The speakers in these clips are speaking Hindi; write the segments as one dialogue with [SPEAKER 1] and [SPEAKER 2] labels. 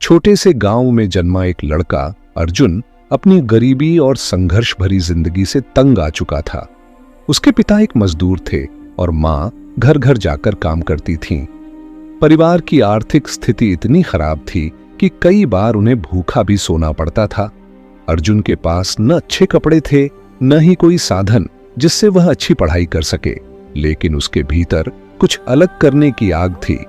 [SPEAKER 1] छोटे से गांव में जन्मा एक लड़का अर्जुन अपनी गरीबी और संघर्ष भरी जिंदगी से तंग आ चुका था। उसके पिता एक मजदूर थे और मां घर घर जाकर काम करती थीं। परिवार की आर्थिक स्थिति इतनी खराब थी कि कई बार उन्हें भूखा भी सोना पड़ता था। अर्जुन के पास न अच्छे कपड़े थे, न ही कोई साधन जिससे वह अच्छी पढ़ाई कर सके, लेकिन उसके भीतर कुछ अलग करने की आग थी।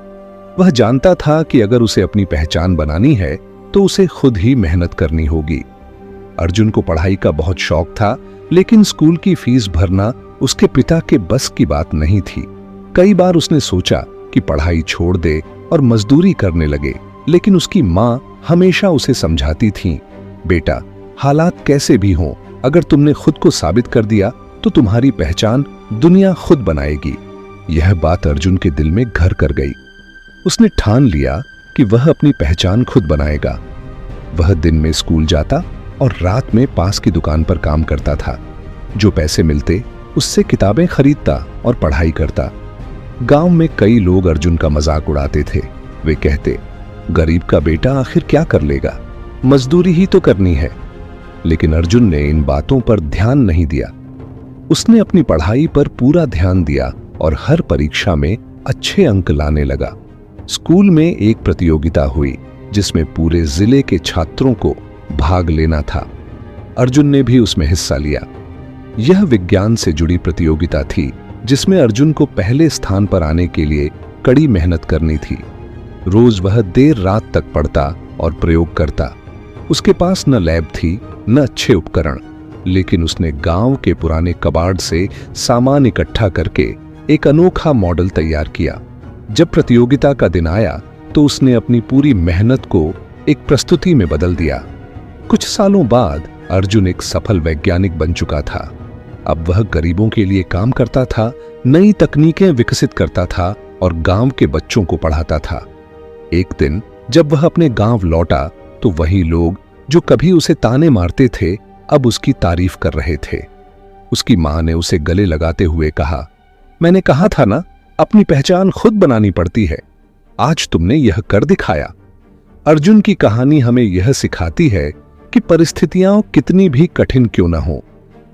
[SPEAKER 1] वह जानता था कि अगर उसे अपनी पहचान बनानी है तो उसे खुद ही मेहनत करनी होगी। अर्जुन को पढ़ाई का बहुत शौक था, लेकिन स्कूल की फीस भरना उसके पिता के बस की बात नहीं थी। कई बार उसने सोचा कि पढ़ाई छोड़ दे और मजदूरी करने लगे, लेकिन उसकी मां हमेशा उसे समझाती थी, बेटा, हालात कैसे भी हों, अगर तुमने खुद को साबित कर दिया तो तुम्हारी पहचान दुनिया खुद बनाएगी। यह बात अर्जुन के दिल में घर कर गई। उसने ठान लिया कि वह अपनी पहचान खुद बनाएगा। वह दिन में स्कूल जाता और रात में पास की दुकान पर काम करता था। जो पैसे मिलते उससे किताबें खरीदता और पढ़ाई करता। गांव में कई लोग अर्जुन का मजाक उड़ाते थे। वे कहते, गरीब का बेटा आखिर क्या कर लेगा, मजदूरी ही तो करनी है। लेकिन अर्जुन ने इन बातों पर ध्यान नहीं दिया। उसने अपनी पढ़ाई पर पूरा ध्यान दिया और हर परीक्षा में अच्छे अंक लाने लगा। स्कूल में एक प्रतियोगिता हुई जिसमें पूरे जिले के छात्रों को भाग लेना था। अर्जुन ने भी उसमें हिस्सा लिया। यह विज्ञान से जुड़ी प्रतियोगिता थी जिसमें अर्जुन को पहले स्थान पर आने के लिए कड़ी मेहनत करनी थी। रोज वह देर रात तक पढ़ता और प्रयोग करता। उसके पास न लैब थी न अच्छे उपकरण, लेकिन उसने गांव के पुराने कबाड़ से सामान इकट्ठा करके एक अनोखा मॉडल तैयार किया। जब प्रतियोगिता का दिन आया तो उसने अपनी पूरी मेहनत को एक प्रस्तुति में बदल दिया। कुछ सालों बाद अर्जुन एक सफल वैज्ञानिक बन चुका था। अब वह गरीबों के लिए काम करता था, नई तकनीकें विकसित करता था और गांव के बच्चों को पढ़ाता था। एक दिन जब वह अपने गांव लौटा तो वही लोग जो कभी उसे ताने मारते थे अब उसकी तारीफ कर रहे थे। उसकी मां ने उसे गले लगाते हुए कहा, मैंने कहा था ना, अपनी पहचान खुद बनानी पड़ती है। आज तुमने यह कर दिखाया। अर्जुन की कहानी हमें यह सिखाती है कि परिस्थितियां कितनी भी कठिन क्यों न हो,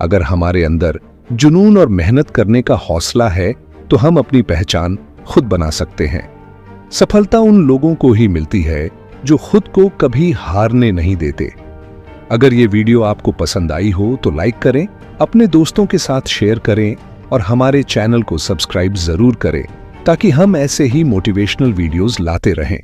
[SPEAKER 1] अगर हमारे अंदर जुनून और मेहनत करने का हौसला है तो हम अपनी पहचान खुद बना सकते हैं। सफलता उन लोगों को ही मिलती है जो खुद को कभी हारने नहीं देते। अगर ये वीडियो आपको पसंद आई हो तो लाइक करें, अपने दोस्तों के साथ शेयर करें और हमारे चैनल को सब्सक्राइब जरूर करें ताकि हम ऐसे ही मोटिवेशनल वीडियोस लाते रहें।